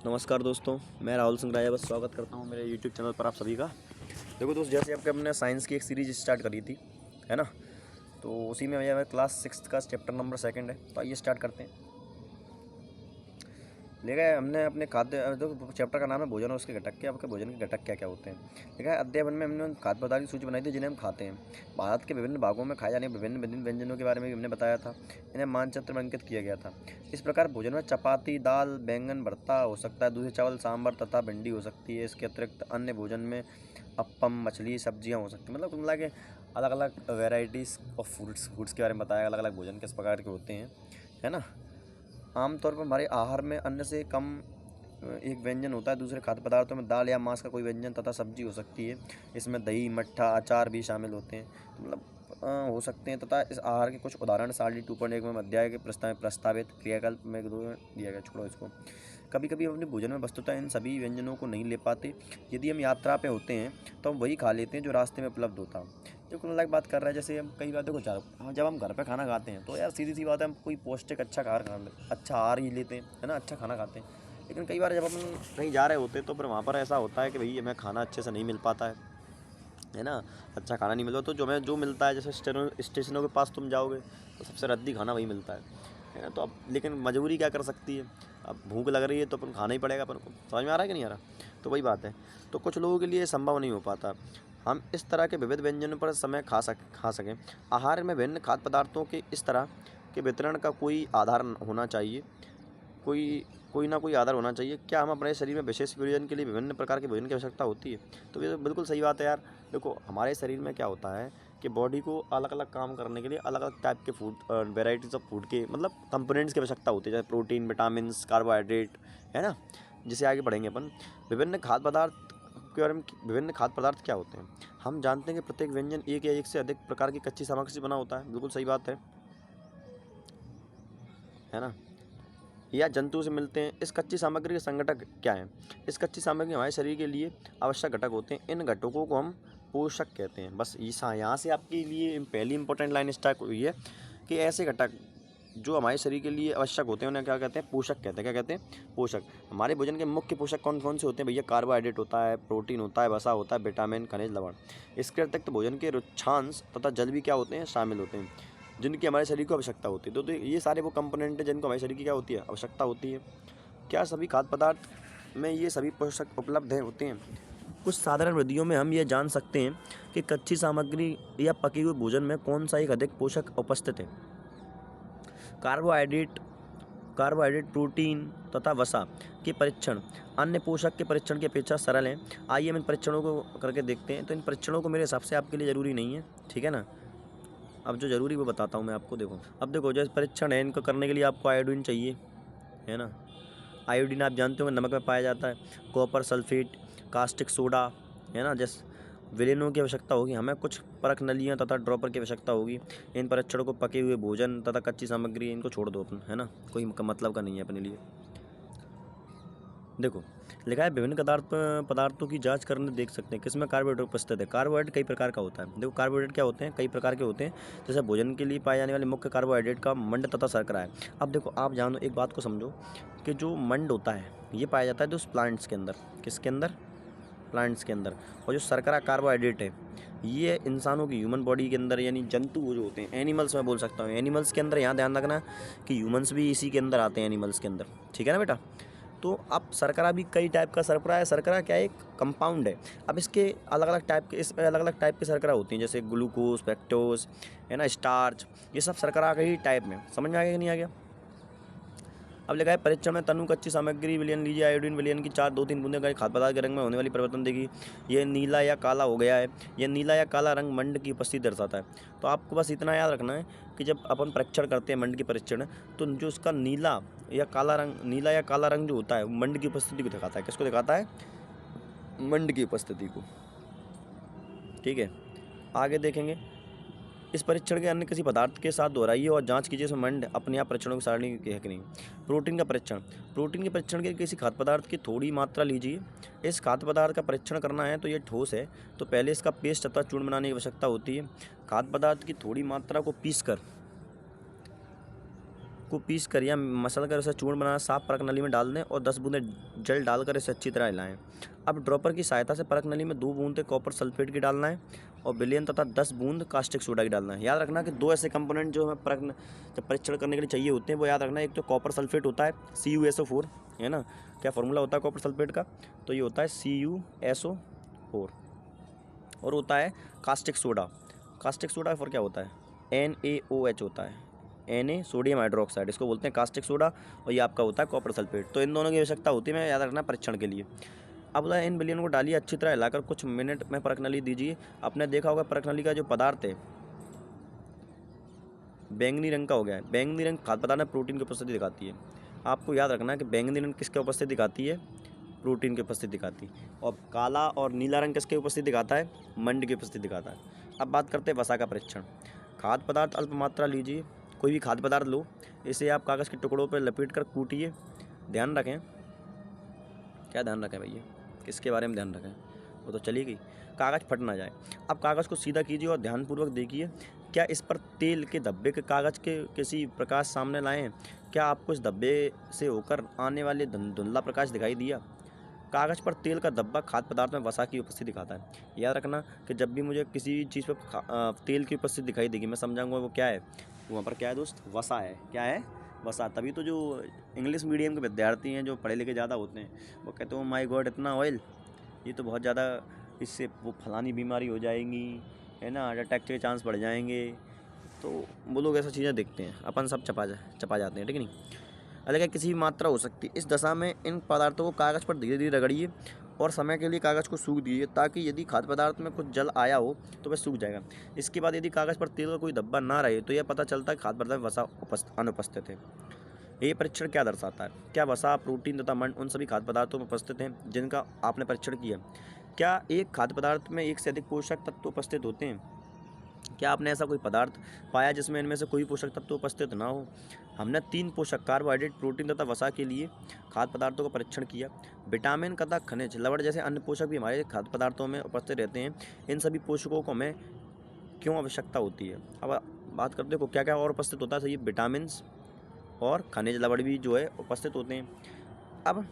नमस्कार दोस्तों, मैं राहुल सिंह राजा बस स्वागत करता हूं मेरे यूट्यूब चैनल पर आप सभी का। देखो दोस्त, जैसे आपके हमने साइंस की एक सीरीज़ स्टार्ट करी थी, है ना। तो उसी में मेरा क्लास 6 का चैप्टर नंबर 2 है। तो आइए स्टार्ट करते हैं। देखा है हमने अपने खाद्य जो चैप्टर का नाम है भोजन और उसके घटक के। आपके भोजन के घटक क्या क्या होते हैं। देखा है अध्याय 1 में हमने उन खाद्य पदार्थ की सूची बनाई थी जिन्हें हम खाते हैं। भारत के विभिन्न भागों में खाए जाने विभिन्न विभिन्न व्यंजनों के बारे में भी हमने बताया था। इन्हें मानचित्र में अंकित किया गया था। इस प्रकार भोजन में चपाती, दाल, बैंगन भरता हो सकता है, दूसरे चावल, सांभर तथा भिंडी हो सकती है। इसके अतिरिक्त अन्य भोजन में अप्पम, मछली, सब्जियाँ हो सकती हैं। मतलब कुल मिला के अलग अलग वेराइटीज़ ऑफ फूड्स के बारे में बताया। अलग अलग भोजन किस प्रकार के होते हैं, है ना। आमतौर पर हमारे आहार में अन्न से कम एक व्यंजन होता है। दूसरे खाद्य पदार्थों में दाल या मांस का कोई व्यंजन तथा सब्जी हो सकती है। इसमें दही, मट्ठा, अचार भी शामिल होते हैं। तो मतलब हो सकते हैं। तथा इस आहार के कुछ उदाहरण सारणी 2.1 में अध्याय के प्रस्तावित क्रियाकल्प में दिया गया। छोड़ो इसको। कभी कभी हम अपने भोजन में वस्तुतः इन सभी व्यंजनों को नहीं ले पाते। यदि हम यात्रा पे होते हैं तो हम वही खा लेते हैं जो रास्ते में उपलब्ध होता है। जो कुल अलग बात कर रहा है, जैसे हम कई बातें को जब हम घर पे खाना खाते हैं तो यार सीधी सी बात है, हम कोई पौष्टिक अच्छा आहार ही लेते हैं, है ना, अच्छा खाना खाते हैं। लेकिन कई बार जब हम कहीं जा रहे होते हैं तो फिर वहाँ पर ऐसा होता है कि भाई हमें खाना अच्छे से नहीं मिल पाता है ना। अच्छा खाना नहीं मिलता तो जो मिलता है, जैसे स्टेशनों के पास तुम जाओगे तो सबसे रद्दी खाना वही मिलता है ना। तो अब लेकिन मजबूरी क्या कर सकती है। अब भूख लग रही है तो अपन खाना ही पड़ेगा अपन को। समझ में आ रहा है कि नहीं आ रहा। तो वही बात है। तो कुछ लोगों के लिए संभव नहीं हो पाता हम इस तरह के विविध व्यंजनों पर समय खा सकें। आहार में विभिन्न खाद्य पदार्थों के इस तरह के वितरण का कोई आधार होना चाहिए। कोई कोई ना कोई आधार होना चाहिए। क्या हम अपने शरीर में विशेष प्रयोजन के लिए विभिन्न प्रकार के भोजन की आवश्यकता होती है। तो ये तो बिल्कुल सही बात है यार। देखो हमारे शरीर में क्या होता है कि बॉडी को अलग अलग काम करने के लिए अलग अलग टाइप के फूड, वेराइटीज़ ऑफ फूड के मतलब कंपोनेंट्स की आवश्यकता होती है, जैसे प्रोटीन, विटामिन, कार्बोहाइड्रेट, है ना। जिसे आगे बढ़ेंगे अपन। विभिन्न खाद्य पदार्थ के बारे में। विभिन्न खाद्य पदार्थ क्या होते हैं। हम जानते हैं कि प्रत्येक व्यंजन एक या एक से अधिक प्रकार की कच्ची सामग्री से बना होता है। बिल्कुल सही बात है ना। या जंतु से मिलते हैं। इस कच्ची सामग्री के संघटक क्या हैं। इस कच्ची सामग्री हमारे शरीर के लिए आवश्यक घटक होते हैं। इन घटकों को हम पोषक कहते हैं। बस यहाँ से आपके लिए पहली इंपॉर्टेंट लाइन स्टार्ट हुई है कि ऐसे घटक जो हमारे शरीर के लिए आवश्यक होते हैं उन्हें क्या कहते हैं, पोषक कहते हैं। क्या कहते हैं, पोषक। हमारे भोजन के मुख्य पोषक कौन कौन से होते हैं भैया। कार्बोहाइड्रेट होता है, प्रोटीन होता है, वसा होता है, विटामिन, खनिज, लवण। इसके अतिरिक्त भोजन के रुक्षांश तथा जल भी क्या होते हैं, शामिल होते हैं, जिनकी हमारे शरीर को आवश्यकता होती है। तो ये सारे वो कंपोनेंट हैं जिनको हमारे शरीर की क्या होती है, आवश्यकता होती है। क्या सभी खाद्य पदार्थ में ये सभी पोषक उपलब्ध होते हैं। कुछ साधारण विधियों में हम ये जान सकते हैं कि कच्ची सामग्री या पके हुए भोजन में कौन सा एक अधिक पोषक उपस्थित है। कार्बोहाइड्रेट प्रोटीन तथा वसा के परीक्षण अन्य पोषक के परीक्षण की अपेक्षा सरल हैं। आइए हम इन परीक्षणों को करके देखते हैं। तो इन परीक्षणों को मेरे हिसाब से आपके लिए ज़रूरी नहीं है, ठीक है ना। अब जो ज़रूरी वो बताता हूँ मैं आपको। देखो अब देखो, जो परीक्षण है इनको करने के लिए आपको आयोडीन चाहिए, है ना। आयोडीन आप जानते होंगे नमक में पाया जाता है। कॉपर सल्फेट, कास्टिक सोडा, है ना। जैसे विलेनों की आवश्यकता होगी हमें। कुछ परख नलियाँ तथा ड्रॉपर की आवश्यकता होगी। इन परीक्षणों को पके हुए भोजन तथा कच्ची सामग्री इनको छोड़ दो अपन, है ना। कोई मतलब का नहीं है अपने लिए। देखो लिखा है विभिन्न पदार्थों की जांच करने देख सकते हैं किसमें कार्बोहाइड्रेट उपस्थित है। कार्बोहाइड्रेट कई प्रकार का होता है। देखो कार्बोहाइड्रेट क्या होते हैं, कई प्रकार के होते हैं। जैसे भोजन के लिए पाए जाने वाले मुख्य कार्बोहाइड्रेट का मंड तथा शर्करा है। अब देखो आप जानो, एक बात को समझो कि जो मंड होता है ये पाया जाता है जो प्लांट्स के अंदर। किसके अंदर, प्लांट्स के अंदर। और जो शर्करा कार्बोहाइड्रेट है ये इंसानों की ह्यूमन बॉडी के अंदर, यानी जंतु जो होते हैं, एनिमल्स में बोल सकता हूँ, एनिमल्स के अंदर। यहाँ ध्यान रखना कि ह्यूमन्स भी इसी के अंदर आते हैं, एनिमल्स के अंदर, ठीक है ना बेटा। तो अब शर्करा भी कई टाइप का शर्करा है। शर्करा क्या है, एक कंपाउंड है। अब इसके अलग अलग टाइप के, इसमें अलग अलग टाइप के शर्करा होती हैं, जैसे ग्लूकोज, फ्रक्टोज, है ना, स्टार्च। ये सब शर्करा के ही टाइप में। समझ में आ गया कि नहीं आ गया। अब लिखा है परीक्षण में तनु कच्ची सामग्री विलयन लीजिए। आयोडीन विलयन की 4-2-3 बूंदे का खाद्य पदार्थ के रंग में होने वाली परिवर्तन देखिए। ये नीला या काला हो गया है। यह नीला या काला रंग मंड की उपस्थिति दर्शाता है। तो आपको बस इतना याद रखना है कि जब अपन परीक्षण करते हैं मंड की परीक्षण, तो जो उसका नीला या काला रंग जो होता है वो मंड की उपस्थिति को दिखाता है। किसको दिखाता है, मंड की उपस्थिति को, ठीक है। आगे देखेंगे। इस परीक्षण के अन्य किसी पदार्थ के साथ दोहराइए और जांच कीजिए इसमें मंड अपने आप परीक्षणों की सारणी है कि नहीं। प्रोटीन का परीक्षण। प्रोटीन के परीक्षण के लिए किसी खाद्य पदार्थ की थोड़ी मात्रा लीजिए। इस खाद्य पदार्थ का परीक्षण करना है तो ये ठोस है, तो पहले इसका पेस्ट अथवा चूर्ण बनाने की आवश्यकता होती है। खाद्य पदार्थ की थोड़ी मात्रा को को पीस कर या मसल कर उसे चूर्ण बनाना साफ परख नली में डाल दें और 10 बूंदें जल डालकर इसे अच्छी तरह हिलाएं। अब ड्रॉपर की सहायता से परख नली में 2 बूंदें कॉपर सल्फेट की डालना है और विलयन तथा 10 बूंद कास्टिक सोडा की डालना है। याद रखना कि 2 ऐसे कंपोनेंट जो हमें जब परीक्षण करने के लिए चाहिए होते हैं वो याद रखना। एक तो कॉपर सल्फेट होता है CuSO4, है ना। क्या फॉर्मूला होता है कॉपर सल्फेट का? तो ये होता है CuSO4। और होता है कास्टिक सोडा। कास्टिक सोडा फिर क्या होता है? NaOH होता है, Na सोडियम हाइड्रोक्साइड, इसको बोलते हैं कास्टिक सोडा। और ये आपका होता है कॉपर सल्फेट। तो इन दोनों की आवश्यकता होती है, मैं याद रखना, परीक्षण के लिए। अब इन विलयन को डालिए, अच्छी तरह हिलाकर कुछ मिनट में परख नली दीजिए। आपने देखा होगा परख नली का जो पदार्थ है बैंगनी रंग का हो गया है। बैंगनी रंग खाद्य पदार्थ में प्रोटीन की उपस्थिति दिखाती है। आपको याद रखना है कि बैंगनी रंग किसकी उपस्थिति दिखाती है? प्रोटीन की उपस्थिति दिखाती है। और काला और नीला रंग किसकी उपस्थिति दिखाता है? मंड की उपस्थिति दिखाता है। अब बात करते हैं वसा का परीक्षण। खाद्य पदार्थ अल्प मात्रा लीजिए, कोई भी खाद्य पदार्थ लो, इसे आप कागज़ के टुकड़ों पर लपेट कर कूटिए। ध्यान रखें, क्या ध्यान रखें भैया, किसके बारे में ध्यान रखें? वो तो चली गई। कागज़ फट ना जाए। अब कागज़ को सीधा कीजिए और ध्यानपूर्वक देखिए, क्या इस पर तेल के धब्बे के कागज़ के किसी प्रकाश सामने लाएं? क्या आपको इस धब्बे से होकर आने वाले धुंधला प्रकाश दिखाई दिया? कागज़ पर तेल का धब्बा खाद्य पदार्थ में वसा की उपस्थिति दिखाता है। याद रखना कि जब भी मुझे किसी चीज़ पर तेल की उपस्थिति दिखाई देगी, मैं समझाऊंगा वो क्या है। वहाँ पर क्या है दोस्त? वसा है। क्या है? वसा। तभी तो जो इंग्लिश मीडियम के विद्यार्थी हैं, जो पढ़े लिखे ज़्यादा होते हैं, वो कहते हैं माय गॉड इतना ऑयल, ये तो बहुत ज़्यादा, इससे वो फलानी बीमारी हो जाएंगी, है ना, हार्ट अटैक के चांस बढ़ जाएंगे। तो वो लोग ऐसा चीज़ें देखते हैं, अपन सब चपा जाते हैं, ठीक है नहीं। अलग किसी भी मात्रा हो सकती है। इस दशा में इन पदार्थों को कागज़ पर धीरे धीरे रगड़िए और समय के लिए कागज़ को सूख दीजिए, ताकि यदि खाद्य पदार्थ में कुछ जल आया हो तो वह सूख जाएगा। इसके बाद यदि कागज़ पर तेल का कोई धब्बा ना रहे तो यह पता चलता है खाद्य पदार्थ में वसा अनुपस्थित है। ये परीक्षण क्या दर्शाता है? क्या वसा, प्रोटीन तथा मंड उन सभी खाद्य पदार्थों में उपस्थित हैं जिनका आपने परीक्षण किया? क्या एक खाद्य पदार्थ में एक से अधिक पोषक तत्व उपस्थित होते हैं? क्या आपने ऐसा कोई पदार्थ पाया जिसमें इनमें से कोई पोषक तत्व उपस्थित ना हो? हमने 3 पोषक कार्बोहाइड्रेट, प्रोटीन तथा वसा के लिए खाद्य पदार्थों का परीक्षण किया। विटामिन तथा खनिज, लवण जैसे अन्य पोषक भी हमारे खाद्य पदार्थों में उपस्थित रहते हैं। इन सभी पोषकों को हमें क्यों आवश्यकता होती है? अब बात करते हो क्या क्या और उपस्थित होता है। तो ये विटामिन और खनिज लवण भी जो है उपस्थित होते हैं। अब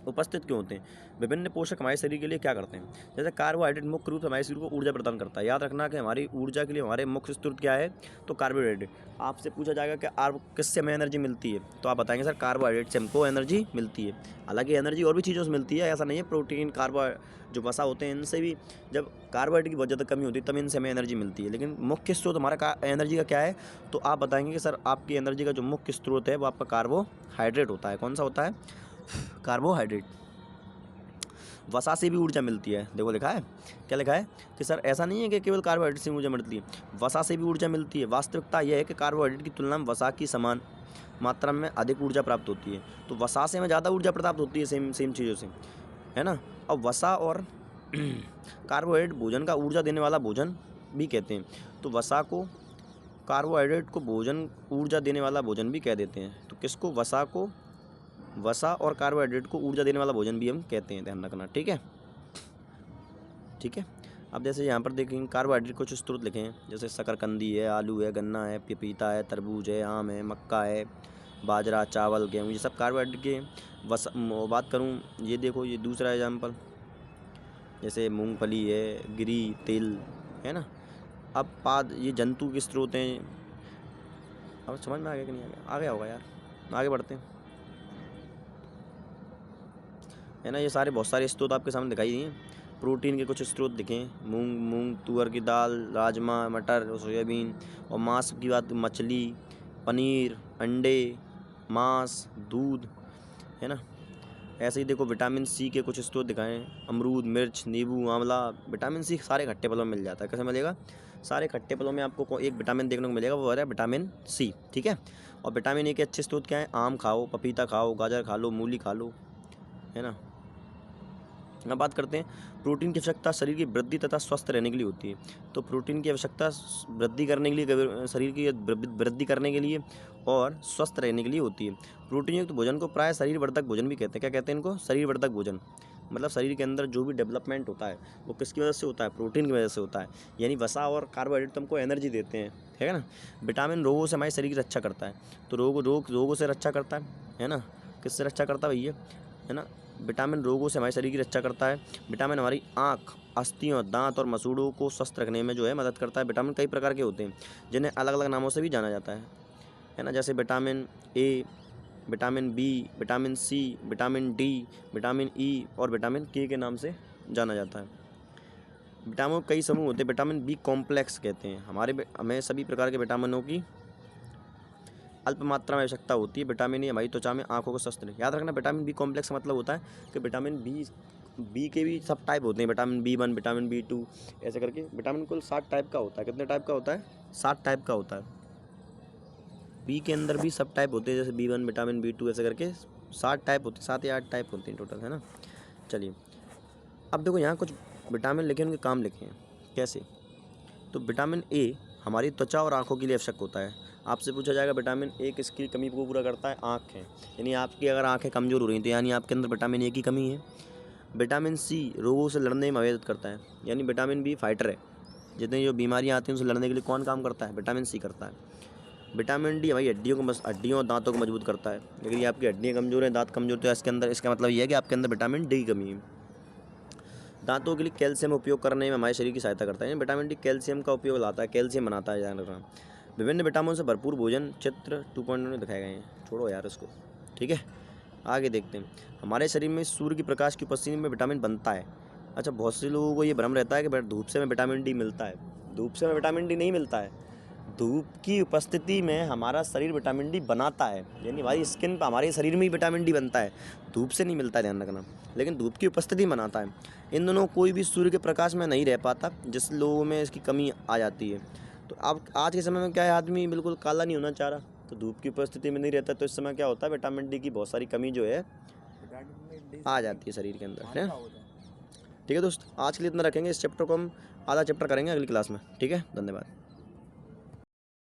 उपस्थित क्यों होते हैं? विभिन्न पोषक हमारे शरीर के लिए क्या करते हैं? जैसे कार्बोहाइड्रेट मुख्य रूप से हमारे शरीर को ऊर्जा प्रदान करता है। याद रखना कि हमारी ऊर्जा के लिए हमारे मुख्य स्रोत क्या है? तो कार्बोहाइड्रेट। आपसे पूछा जाएगा कि आप किससे हमें एनर्जी मिलती है, तो आप बताएंगे सर कार्बोहाइड्रेट से हमको एनर्जी मिलती है। हालांकि एनर्जी और भी चीज़ों से मिलती है, ऐसा नहीं है। प्रोटीन, जो वसा होते हैं, इनसे भी जब कार्बोहाइड्रेट की बहुत ज़्यादा कमी होती है तब इनसे हमें एनर्जी मिलती है। लेकिन मुख्य स्रोत हमारा एनर्जी का क्या है? तो आप बताएंगे कि सर आपकी एनर्जी का जो मुख्य स्रोत है वो आपका कार्बोहाइड्रेट होता है। कौन सा होता है? कार्बोहाइड्रेट। वसा से भी ऊर्जा मिलती है। देखो लिखा है, क्या लिखा है कि सर ऐसा नहीं है कि केवल कार्बोहाइड्रेट से ऊर्जा मिलती है, वसा से भी ऊर्जा मिलती है। वास्तविकता यह है कि कार्बोहाइड्रेट की तुलना में वसा की समान मात्रा में अधिक ऊर्जा प्राप्त होती है। तो वसा से हमें ज़्यादा ऊर्जा प्राप्त होती है सेम चीज़ों से, है ना। अब वसा और कार्बोहाइड्रेट भोजन का ऊर्जा देने वाला भोजन भी कहते हैं। तो वसा को, कार्बोहाइड्रेट को भोजन ऊर्जा देने वाला भोजन भी कह देते हैं। तो किसको? वसा को, वसा और कार्बोहाइड्रेट को ऊर्जा देने वाला भोजन भी हम कहते हैं। ध्यान रखना, ठीक है, ठीक है। अब जैसे यहाँ पर देखेंगे कार्बोहाइड्रेट कुछ स्रोत लिखे हैं, जैसे शकरकंदी है, आलू है, गन्ना है, पपीता है, तरबूज है, आम है, मक्का है, बाजरा, चावल, गेहूँ, ये सब कार्बोहाइड्रेट के बात करूँ, ये देखो, ये दूसरा एग्जाम्पल, जैसे मूंगफली है, गिरी, तिल, है ना। अब ये जंतु के स्रोत हैं। अब समझ में आ गया कि नहीं आ गया? आ गया होगा यार, आगे बढ़ते हैं, है ना। ये सारे बहुत सारे स्रोत आपके सामने दिखाई दिए। प्रोटीन के कुछ स्रोत दिखें, मूंग, तुअर की दाल, राजमा, मटर, सोयाबीन। और मांस की बात, मछली, पनीर, अंडे, मांस, दूध, है ना। ऐसे ही देखो विटामिन सी के कुछ स्रोत दिखाएं, अमरूद, मिर्च, नींबू, आंवला। विटामिन सी सारे खट्टे फलों में मिल जाता है। कैसे मिलेगा? सारे खट्टे फलों में आपको एक विटामिन देखने को मिलेगा, वो है विटामिन सी, ठीक है। और विटामिन ए के अच्छे स्रोत क्या है? आम खाओ, पपीता खाओ, गाजर खा लो, मूली खा लो, है ना। अब बात करते हैं प्रोटीन की आवश्यकता शरीर की वृद्धि तथा स्वस्थ रहने के लिए होती है। तो प्रोटीन की आवश्यकता वृद्धि करने के लिए, शरीर की वृद्धि करने के लिए और स्वस्थ रहने के लिए होती है। प्रोटीन युक्त भोजन को प्राय शरीर वर्धक भोजन भी कहते हैं। क्या कहते हैं इनको? शरीर वर्धक भोजन। मतलब शरीर के अंदर जो भी डेवलपमेंट होता है वो किसकी वजह से होता है, प्रोटीन की वजह से होता है। यानी वसा और कार्बोहाइड्रेट तुमको एनर्जी देते हैं, है ना। विटामिन रोगों से हमारे शरीर की रक्षा करता है, तो रोगों से रक्षा करता है ना। किससे रक्षा करता है भैया, है ना। विटामिन रोगों से हमारे शरीर की रक्षा करता है। विटामिन हमारी आँख, अस्थियों, दांत और मसूड़ों को स्वस्थ रखने में जो है मदद करता है। विटामिन कई प्रकार के होते हैं जिन्हें अलग अलग नामों से भी जाना जाता है ना। जैसे vitamin A, vitamin B, vitamin C, vitamin D, vitamin E और विटामिन के नाम से जाना जाता है। विटामिन कई समूह होते हैं। विटामिन बी कॉम्प्लेक्स कहते हैं। हमें सभी प्रकार के विटामिनों की अल्प मात्रा में आवश्यकता होती है। विटामिन ए हमारी त्वचा में, आंखों को स्वस्थ रहे। याद रखना, विटामिन बी कॉम्प्लेक्स का मतलब होता है कि विटामिन बी के भी सब टाइप होते हैं। विटामिन B1, विटामिन B2 ऐसे करके विटामिन कुल 7 टाइप का होता है। कितने टाइप का होता है, 7 टाइप का होता है। बी के अंदर भी सब टाइप होते हैं, जैसे B1, विटामिन B2 ऐसे करके 7 टाइप होते हैं, 7 या 8 टाइप होते हैं टोटल, है ना। चलिए अब देखो यहाँ कुछ विटामिन लिखे, उनके काम लिखे हैं कैसे। तो विटामिन ए हमारी त्वचा और आँखों के लिए आवश्यक होता है। आपसे पूछा जाएगा विटामिन ए किसकी कमी को पूरा करता है, आँखें। यानी आपकी अगर आँखें कमज़ोर हो रही हैं तो यानी आपके अंदर विटामिन ए की कमी है। विटामिन सी रोगों से लड़ने में मदद करता है, यानी विटामिन बी फाइटर है। जितनी जो बीमारियाँ आती हैं उनसे लड़ने के लिए कौन काम करता है, विटामिन सी करता है। विटामिन डी हमारी हड्डियों और दांतों को मजबूत करता है। लेकिन ये आपकी हड्डियाँ कमज़ोर हैं, दांत कमज़ोर, तो इसके अंदर इसका मतलब ये है कि आपके अंदर विटामिन डी की कमी है। दांतों के लिए कैल्शियम उपयोग करने में हमारे शरीर की सहायता करता है। विटामिन डी कैल्शियम का उपयोग लाता है, कैल्शियम बनाता है, ध्यान रखना। विभिन्न विटामिन से भरपूर भोजन चित्र 2.1 में दिखाए गए हैं। छोड़ो यार इसको, ठीक है। आगे देखते हैं। हमारे शरीर में सूर्य की प्रकाश की उपस्थिति में विटामिन बनता है। अच्छा, बहुत से लोगों को ये भ्रम रहता है कि धूप से हमें विटामिन डी मिलता है। धूप से हमें विटामिन डी नहीं मिलता है। धूप की उपस्थिति में हमारा शरीर विटामिन डी बनाता है, यानी हमारी स्किन पर, हमारे शरीर में ही विटामिन डी बनता है, धूप से नहीं मिलता है, ध्यान रखना। लेकिन धूप की उपस्थिति में बनाता है। इन दोनों कोई भी सूर्य के प्रकाश में नहीं रह पाता, जिस लोगों में इसकी कमी आ जाती है। तो अब आज के समय में क्या है, आदमी बिल्कुल काला नहीं होना चाह रहा, तो धूप की उपस्थिति में नहीं रहता, तो इस समय क्या होता है, विटामिन डी की बहुत सारी कमी जो है आ जाती है शरीर के अंदर, है। ठीक है दोस्त, आज के लिए इतना रखेंगे। इस चैप्टर को हम आधा चैप्टर करेंगे अगली क्लास में, ठीक है। धन्यवाद।